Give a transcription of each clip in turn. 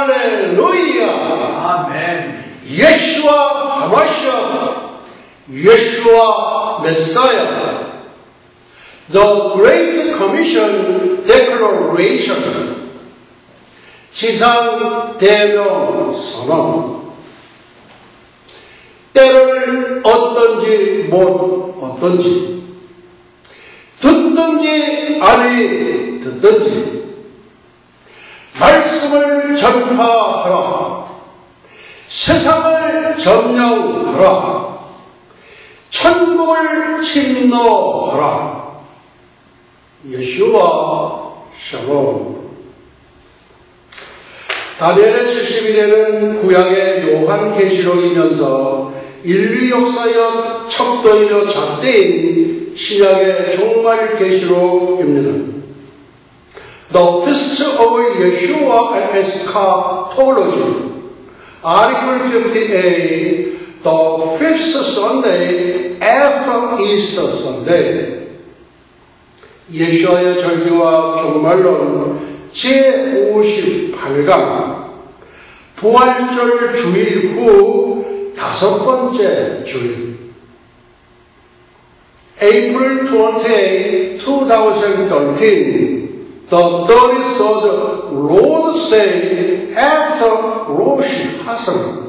할렐루야. 아멘. 예수와 하마시아, 예수와 메사야. The Great Commission Declaration. 지상 대명 선언. 때를 얻든지 못 얻든지, 듣든지 아니 듣든지 말씀을 전파하라. 세상을 점령하라. 천국을 침노하라. 예수와 샬롬. 다니엘의 70일에는 구약의 요한계시록이면서 인류 역사의 척도이며 잣대인 신약의 종말 계시록입니다. The Feast of Yeshua Eschatology, Article 58, the fifth Sunday after Easter Sunday. 예수와의 절기와 종말론 제58강, 부활절 주일 후 다섯 번째 주일. April 28, 2013, the 33rd Lord's Day after Rosh Hashanah.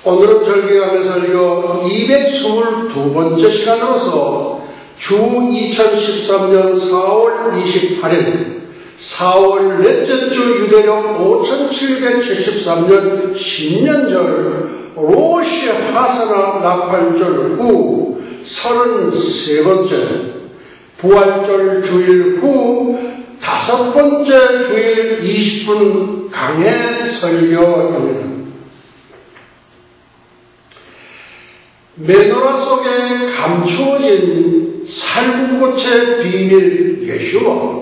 오늘은 절기감의 설교 222번째 시간으로서 주 2013년 4월 28일 4월 넷째 주 유대력 5773년 신년절 로시 하사나 나팔절 후 33번째, 부활절 주일 후 다섯 번째 주일 20분 강해 설교입니다. 메노라 속에 감추어진 살구꽃의 비밀 예수와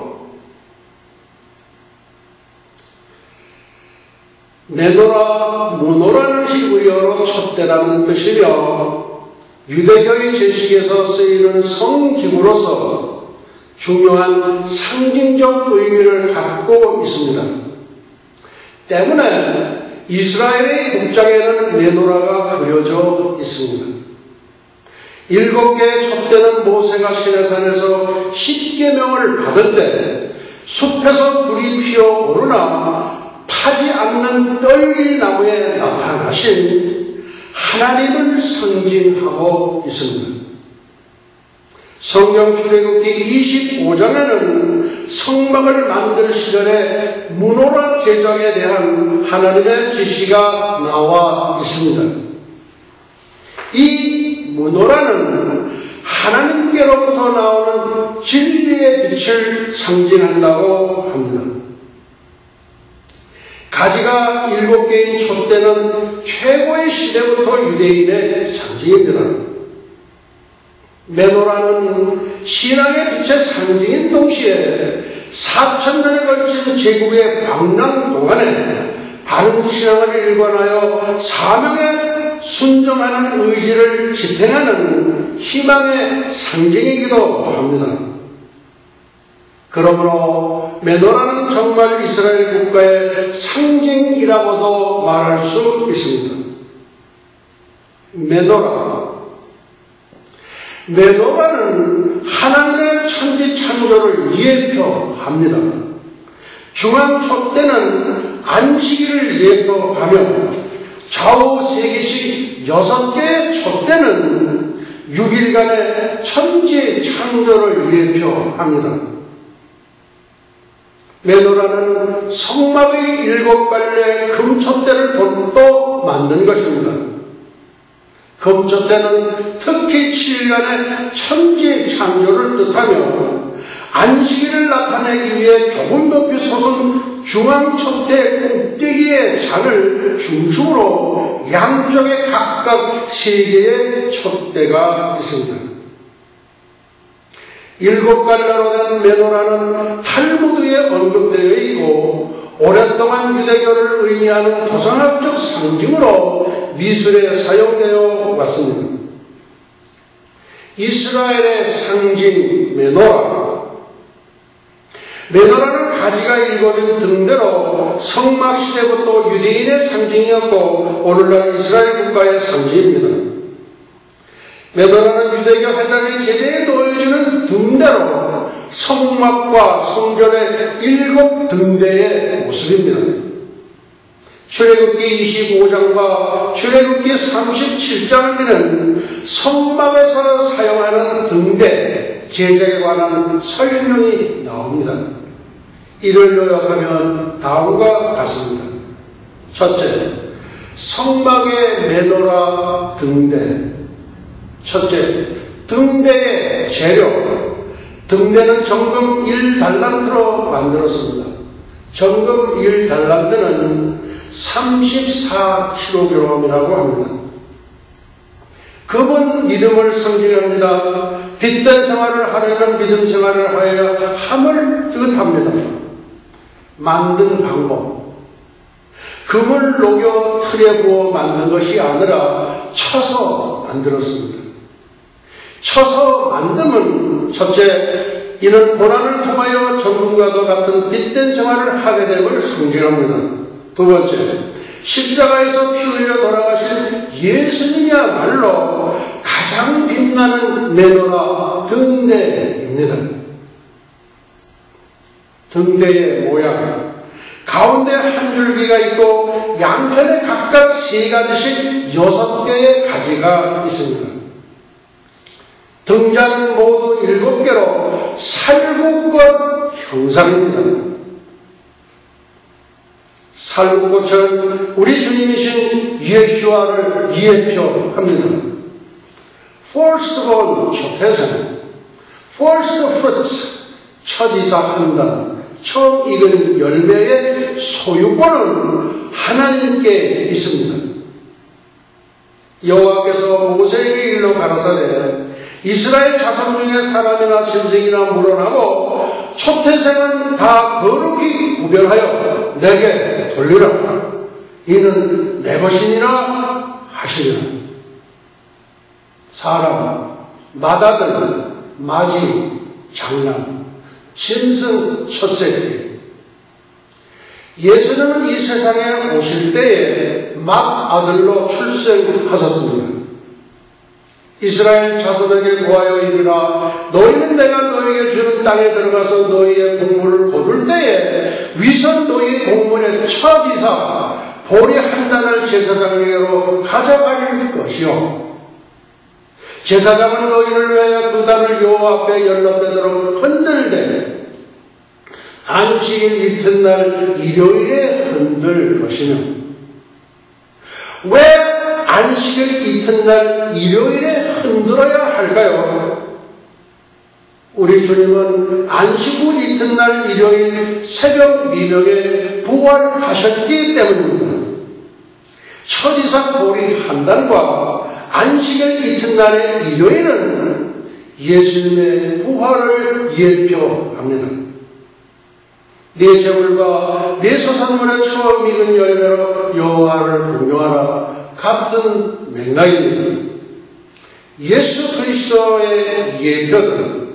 메노라, 무노라는 히브리어로 촛대라는 뜻이며 유대교의 제식에서 쓰이는 성기구로서 중요한 상징적 의미를 갖고 있습니다. 때문에 이스라엘의 국장에는 메노라가 그려져 있습니다. 7개의 촛대는 모세가 시내산에서 10계명을 받을 때 숲에서 불이 피어오르나 타지 않는 떨기 나무에 나타나신 하나님을 상징하고 있습니다. 성경 출애굽기 25장에는 성막을 만들 시절에 무노라 제작에 대한 하나님의 지시가 나와 있습니다. 이 무노라는 하나님께로부터 나오는 진리의 빛을 상징한다고 합니다. 가지가 7개인 촛대는 최고의 시대부터 유대인의 상징입니다. 메노라는 신앙의 빛의 상징인 동시에 4000년에 걸친 제국의 방랑 동안에 바른 신앙을 일관하여 사명에 순종하는 의지를 집행하는 희망의 상징이기도 합니다. 그러므로 메노라는 정말 이스라엘 국가의 상징이라고도 말할 수 있습니다. 메노라는 하나님의 천지 창조를 예표합니다. 중앙 촛대는 안식일을 예표하며 좌우 3개씩 6개의 촛대는 6일간의 천지 창조를 예표합니다. 메노라는 성막의 7갈래 금촛대를 또 만든 것입니다. 금촛대는 특히 7일간의 천지 창조를 뜻하며 안식일을 나타내기 위해 조금 높이 솟은 중앙촛대 꼭대기의 잔을 중심으로 양쪽에 각각 3개의 촛대가 있습니다. 7갈래로 된 메노라는 탈무드에 언급되어 있고 오랫동안 유대교를 의미하는 도상학적 상징으로 미술에 사용되어 왔습니다. 이스라엘의 상징 메노라, 메노라는 가지가 일곱인 등대로 성막 시대부터 유대인의 상징이었고 오늘날 이스라엘 국가의 상징입니다. 메노라는 유대교 회당의 제대에 놓여지는 등대로 성막과 성전의 일곱 등대의 모습입니다. 출애굽기 25장과 출애굽기 37장에는 성막에서 사용하는 등대, 제작에 관한 설명이 나옵니다. 이를 요약하면 다음과 같습니다. 첫째, 성막의 메노라 등대. 첫째, 등대의 재료. 등대는 정금 1달란트로 만들었습니다. 정금 1달란트는 34kg이라고 합니다. 그분 믿음을 상징합니다. 빛된 생활을 하려는 믿음 생활을 하여야 함을 뜻합니다. 만든 방법. 금을 녹여 틀에 부어 만든 것이 아니라 쳐서 만들었습니다. 쳐서 만듦은 첫째, 이는 고난을 통하여 전문가도 같은 빛된 생활을 하게 됨을 상징합니다. 두 번째, 십자가에서 피 흘려 돌아가신 예수님이야말로 가장 빛나는 메노라 등대입니다. 등대의 모양, 가운데 한 줄기가 있고 양편에 각각 세 가지씩 6개의 가지가 있습니다. 등잔은 모두 7개로 살구꽃 형상입니다. 살구꽃은 우리 주님이신 예수와를 예표합니다. Firstborn 초태생, First fruits 첫이사 한단, 처음 익은 열매의 소유권은 하나님께 있습니다. 여호와께서 모세에게 일러 가라사대 이스라엘 자손 중에 사람이나 짐승이나 물어나고 초태생은 다 거룩히 구별하여 내게 돌리라. 이는 내 것이니라 하시니라. 사람, 맏아들, 맏이, 장남, 짐승 첫새끼. 예수님은 이 세상에 오실 때에 맏아들로 출생하셨습니다. 이스라엘 자손에게 고하여 이르라. 너희는 내가 너희에게 주는 땅에 들어가서 너희의 곡물을 거둘 때에 위선 너희 곡물의 첫이사 보리 한 단을 제사장에게로 가져갈 것이요. 제사장은 너희를 위하여 그 단을 여호와 앞에 연락되도록 흔들되 안식일 이튿날 일요일에 흔들 것이며. 왜 안식일 이튿날 일요일에 흔들어야 할까요? 우리 주님은 안식 후 이튿날 일요일 새벽 미명에 부활하셨기 때문입니다. 첫이삭 보리 한 단과 안식일 이튿날의 일요일은 예수님의 부활을 예표합니다. 네 재물과 네 소산물의 처음 익은 열매로 여호와를 공경하라. 같은 맥락입니다. 예수 그리스도의 예표는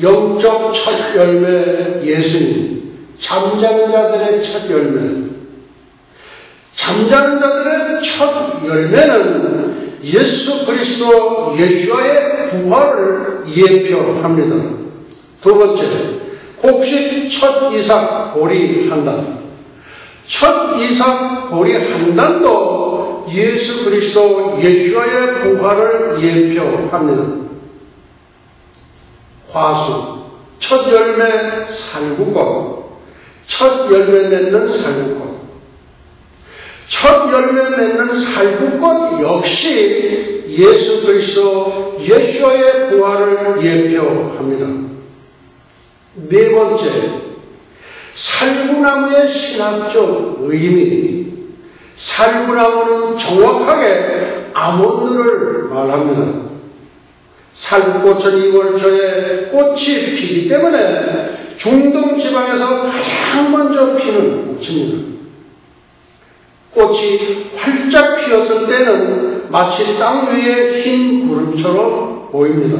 영적 첫 열매 예수님, 잠자는 자들의 첫 열매. 잠자는 자들의 첫 열매는 예수 그리스도 예수와의 부활을 예표합니다. 두 번째, 곡식 첫 이삭 보리 한 단. 첫 이삭 보리 한 단도 예수 그리스도 예수와의 부활을 예표합니다. 화수, 첫 열매 살구꽃, 첫 열매 맺는 살구꽃. 첫 열매 맺는 살구꽃 역시 예수 그리스도 예수와의 부활을 예표합니다. 네 번째, 살구나무의 신학적 의미. 살구나무는 정확하게 아몬드를 말합니다. 살구꽃은 2월 초에 꽃이 피기 때문에 중동 지방에서 가장 먼저 피는 꽃입니다. 꽃이 활짝 피었을 때는 마치 땅 위의 흰 구름처럼 보입니다.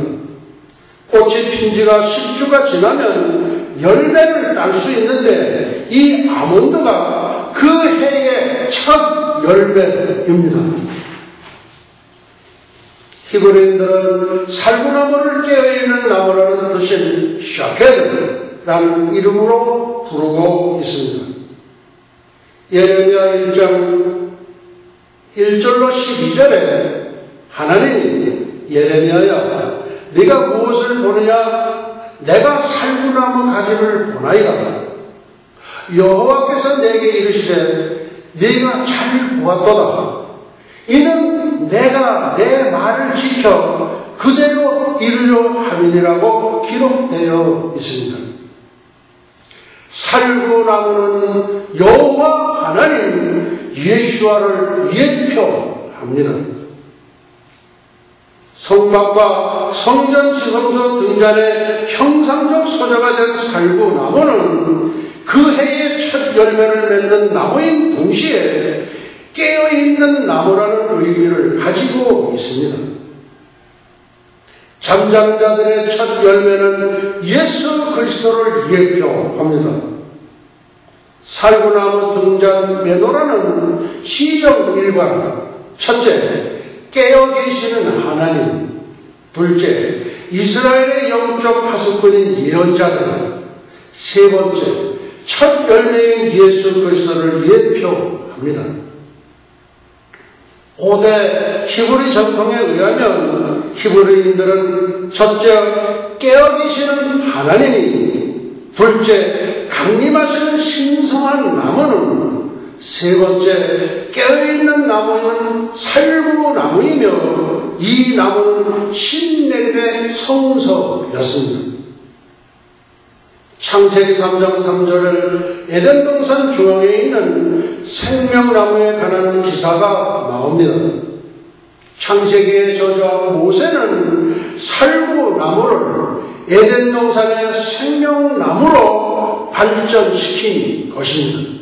꽃이 핀 지가 10주가 지나면 열매를 딸 수 있는데 이 아몬드가 그 해의 첫 열매입니다. 히브리인들은 살구나무를 깨어있는 나무라는 뜻인 샤켈라는 이름으로 부르고 있습니다. 예레미야 1장 1절로 12절에 하나님이 예레미야야 네가 무엇을 보느냐? 내가 살구나무 가지를 보나이다. 여호와께서 내게 이르시되 네가 잘 보았도다. 이는 내가 내 말을 지켜 그대로 이루려 함이니라고 기록되어 있습니다. 살구나무는 여호와 하나님 예수와를 예표합니다. 성막과 성전 지성소 등잔의 형상적 소재가 된 살구나무는 그 해의 첫 열매를 맺는 나무인 동시에 깨어있는 나무라는 의미를 가지고 있습니다. 잠자는 자들의 첫 열매는 예수 그리스도를 예표합니다. 살구나무 등잔 매도라는 시적 일관, 첫째, 깨어 계시는 하나님, 둘째, 이스라엘의 영적 파수꾼인 예언자들, 세 번째, 첫 열매인 예수 그리스도를 예표합니다. 고대 히브리 전통에 의하면 히브리인들은 첫째, 깨어 계시는 하나님이, 둘째, 강림하시는 신성한 나무는, 세 번째, 깨어있는 나무는 살구나무이며 이 나무는 신내림의 성서였습니다. 창세기 3장 3절에 에덴 동산 중앙에 있는 생명나무에 관한 기사가 나옵니다. 창세기의 저자 모세는 살구나무를 에덴 동산의 생명나무로 발전시킨 것입니다.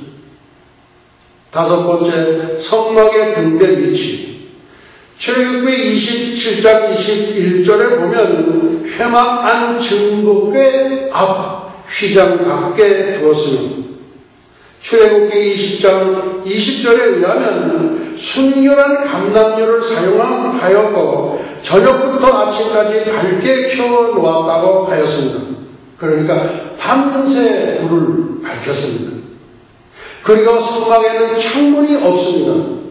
다섯 번째, 성막의 등대 위치. 출애굽기 27장 21절에 보면 회막 안 증거궤 앞 휘장 밖에 두었으며, 출애굽기 20장 20절에 의하면 순결한 감람유를 사용하였고 저녁부터 아침까지 밝게 켜 놓았다고 하였습니다. 그러니까 밤새 불을 밝혔습니다. 그리고 성막에는 창문이 없습니다.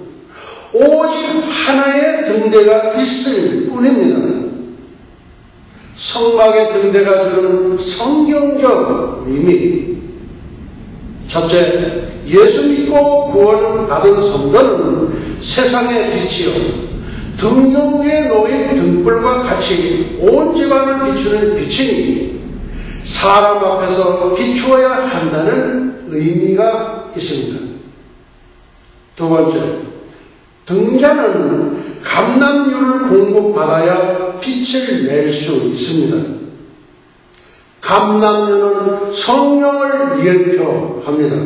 오직 하나의 등대가 있을 뿐입니다. 성막의 등대가 주는 성경적 의미. 첫째, 예수 믿고 구원받은 성도는 세상의 빛이요 등경 위에 놓인 등불과 같이 온 집안을 비추는 빛이니 사람 앞에서 비추어야 한다는 의미가 있습니다. 두 번째, 등잔은 감람유를 공급받아야 빛을 낼 수 있습니다. 감람유는 성령을 예표합니다.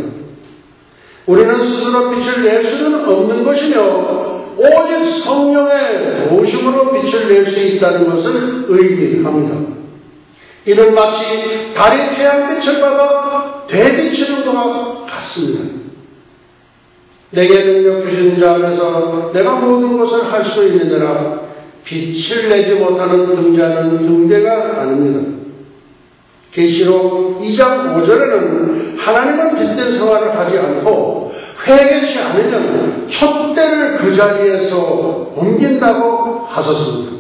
우리는 스스로 빛을 낼 수는 없는 것이며 오직 성령의 도우심으로 빛을 낼 수 있다는 것을 의미합니다. 이는 마치 달이 태양빛을 받아 되비치는 것과 같습니다. 내게 능력 주신 자 안에서 내가 모든 것을 할 수 있느니라. 빛을 내지 못하는 등잔은 등대가 아닙니다. 계시록 2장 5절에는 하나님은 빛된 생활을 하지 않고 회개치 않으면 촛대를 그 자리에서 옮긴다고 하셨습니다.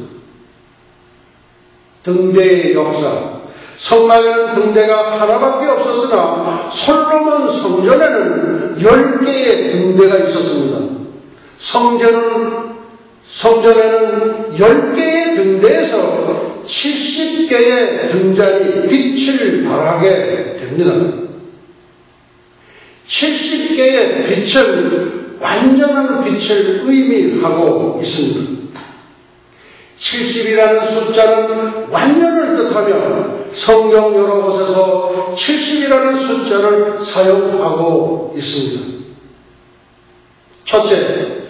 등대의 역사. 성막에는 등대가 하나밖에 없었으나 솔로몬 성전에는 10개의 등대가 있었습니다. 성전에는 10개의 등대에서 70개의 등잔이 빛을 발하게 됩니다. 70개의 빛은 완전한 빛을 의미하고 있습니다. 70이라는 숫자는 완전을 뜻하며 성경 여러 곳에서 70이라는 숫자를 사용하고 있습니다. 첫째,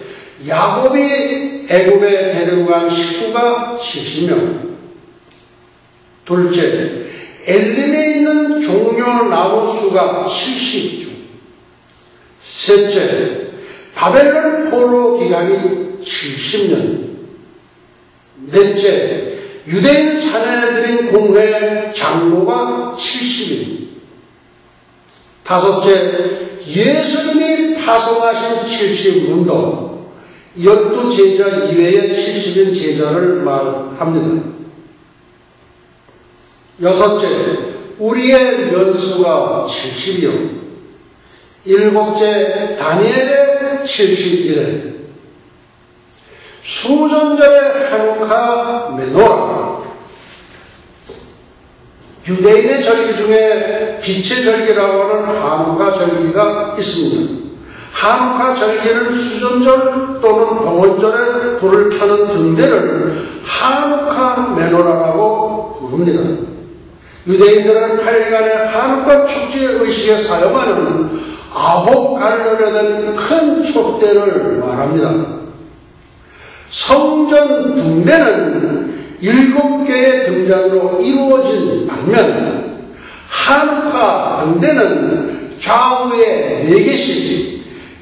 야곱이 애굽에 데리고 간 식구가 70명. 둘째, 엘림에 있는 종려 나무 수가 70주. 셋째, 바벨론 포로 기간이 70년. 넷째, 유대인 사내들인 공회 장로가 70인. 다섯째, 예수님이 파송하신 70문도 12제자 이외의 70인 제자를 말합니다. 여섯째, 우리의 면수가 70이요. 일곱째, 다니엘의 71회. 수전절의 하누카 메노라. 유대인의 절기 중에 빛의 절기라고 하는 하누카 절기가 있습니다. 하누카 절기는 수전절 또는 봉헌절에 불을 켜는 등대를 하누카 메노라라고 부릅니다. 유대인들은 8일간의 하누카 축제 의식에 사용하는 9갈로려 된 큰 촛대를 말합니다. 성전 등대는 7개의 등잔으로 이루어진 반면 하누카 등대는 좌우에 4개씩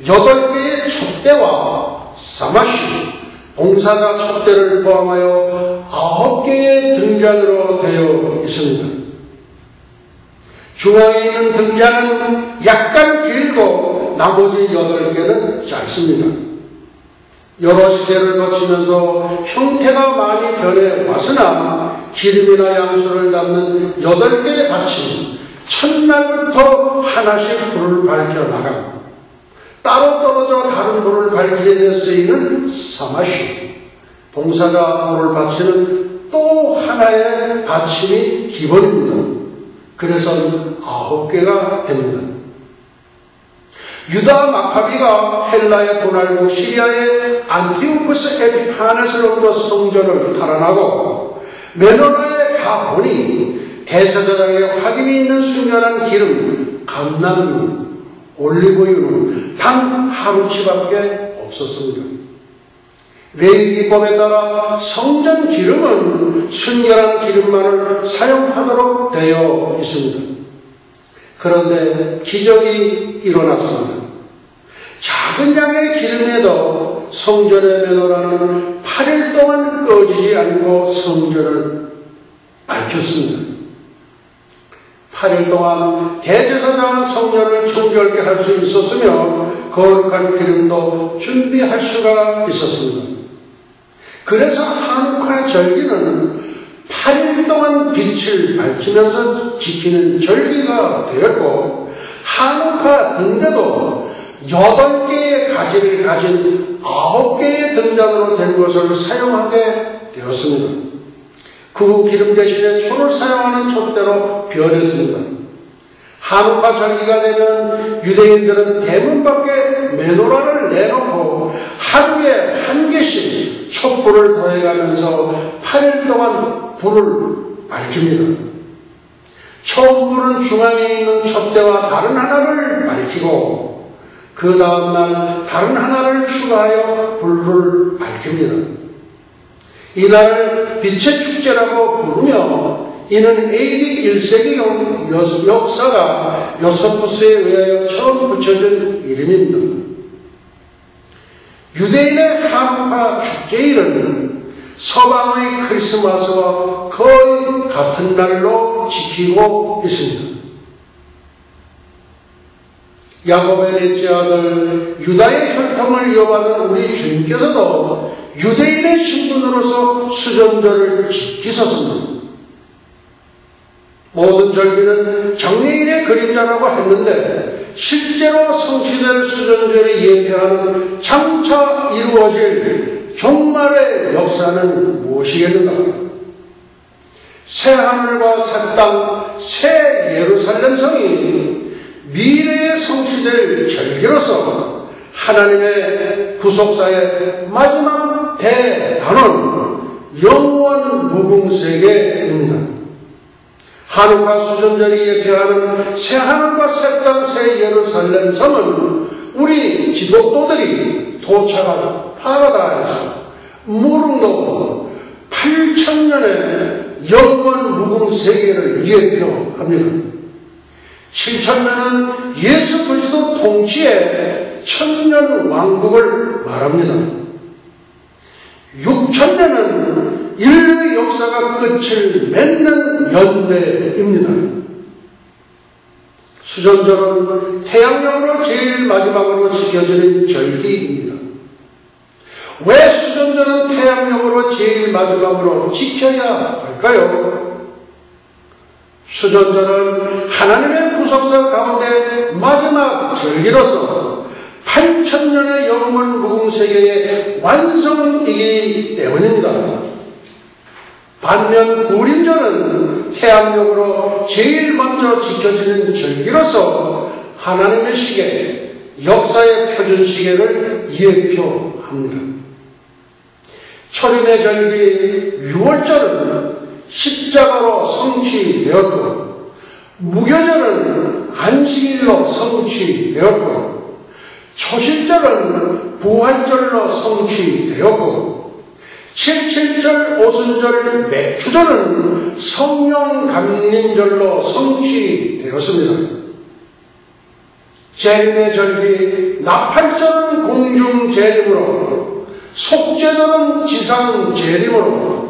8개의 촛대와 사마시, 봉사자 촛대를 포함하여 9개의 등잔으로 되어 있습니다. 중앙에 있는 등잔은 약간 길고 나머지 8개는 짧습니다. 여러 시대를 거치면서 형태가 많이 변해 왔으나 기름이나 양초를 담는 8개의 받침은 첫날부터 하나씩 불을 밝혀 나가고 따로 떨어져 다른 불을 밝히는 데 쓰이는 사마시, 봉사자 불을 받치는 또 하나의 받침이 기본입니다. 그래서 9개가 됩니다. 유다 마카비가 헬라의 도날국 시리아의 안티오쿠스 에피파네스로부터 성전을 탈환하고 메노라에 가보니 대제사장의 확인이 있는 순결한 기름, 감람유, 올리브유는 단 하루치밖에 없었습니다. 레위기법에 따라 성전 기름은 순결한 기름만을 사용하도록 되어 있습니다. 그런데 기적이 일어났습니다. 작은 양의 기름에도 성전의 메노라는 8일 동안 꺼지지 않고 성전을 밝혔습니다. 8일 동안 대제사장은 성전을 청결케 할 수 있었으며 거룩한 기름도 준비할 수가 있었습니다. 그래서 하누카 절기는 8일 동안 빛을 밝히면서 지키는 절기가 되었고 하누카 등대도 8개의 가지를 가진 9개의 등잔으로 된 것을 사용하게 되었습니다. 그 기름 대신에 초를 사용하는 촛대로 변했습니다. 하누카 절기가 되면 유대인들은 대문 밖에 메노라를 내놓고 하루에 1개씩 촛불을 더해가면서 8일 동안 불을 밝힙니다. 처음 불은 중앙에 있는 촛대와 다른 하나를 밝히고 그 다음날 다른 하나를 추가하여 불을 밝힙니다. 이날을 빛의 축제라고 부르며 이는 AD 1세기 역사가 요소푸스에 의하여 처음 붙여진 이름입니다. 유대인의 하누카 축제일은 서방의 크리스마스와 거의 같은 날로 지키고 있습니다. 야곱의 넷째 아들 유다의 혈통을 이어받은 우리 주님께서도 유대인의 신분으로서 수전절을 지키셨습니다. 모든 절기는 장래일의 그림자라고 했는데 실제로 성취될 수전절이 예표하는 장차 이루어질 종말의 역사는 무엇이겠는가? 새 하늘과 새 땅, 새 예루살렘 성이 미래에 성취될 절기로서 하나님의 구속사의 마지막 대단원 영원 무궁세계입니다. 하늘과 수전절이 예표하는 새 하늘과 새 땅, 새 예루살렘 성은 우리 기독교들이 도착한 파라다이스 무릉도원 8,000년의 영원 무궁세계를 예표합니다. 7천년은 예수 그리스도 통치의 천년 왕국을 말합니다. 6천년은 인류의 역사가 끝을 맺는 연대입니다. 수전절은 태양력으로 제일 마지막으로 지켜지는 절기입니다. 왜 수전절은 태양력으로 제일 마지막으로 지켜야 할까요? 수전절은 하나님의 구속사 가운데 마지막 절기로서 8천년의 영원 무궁세계의 완성이기 때문입니다. 반면 구림절은 태양력으로 제일 먼저 지켜지는 절기로서 하나님의 시계, 역사의 표준시계를 예표합니다. 초림의 절기 6월절은 십자가로 성취되었고, 무교절은 안식일로 성취되었고, 초실절은 부활절로 성취되었고, 77절, 오순절, 맥추절은 성령 강림절로 성취되었습니다. 재림의 절기 나팔절은 공중 재림으로, 속죄절은 지상 재림으로,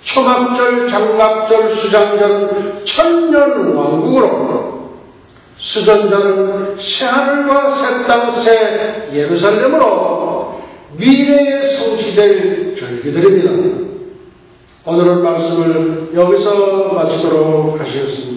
초막절, 장막절, 수장절은 천년 왕국으로, 수전절은 새하늘과 새 땅, 새 예루살렘으로 미래에 성취될 절기들입니다. 오늘은 말씀을 여기서 마치도록 하시겠습니다.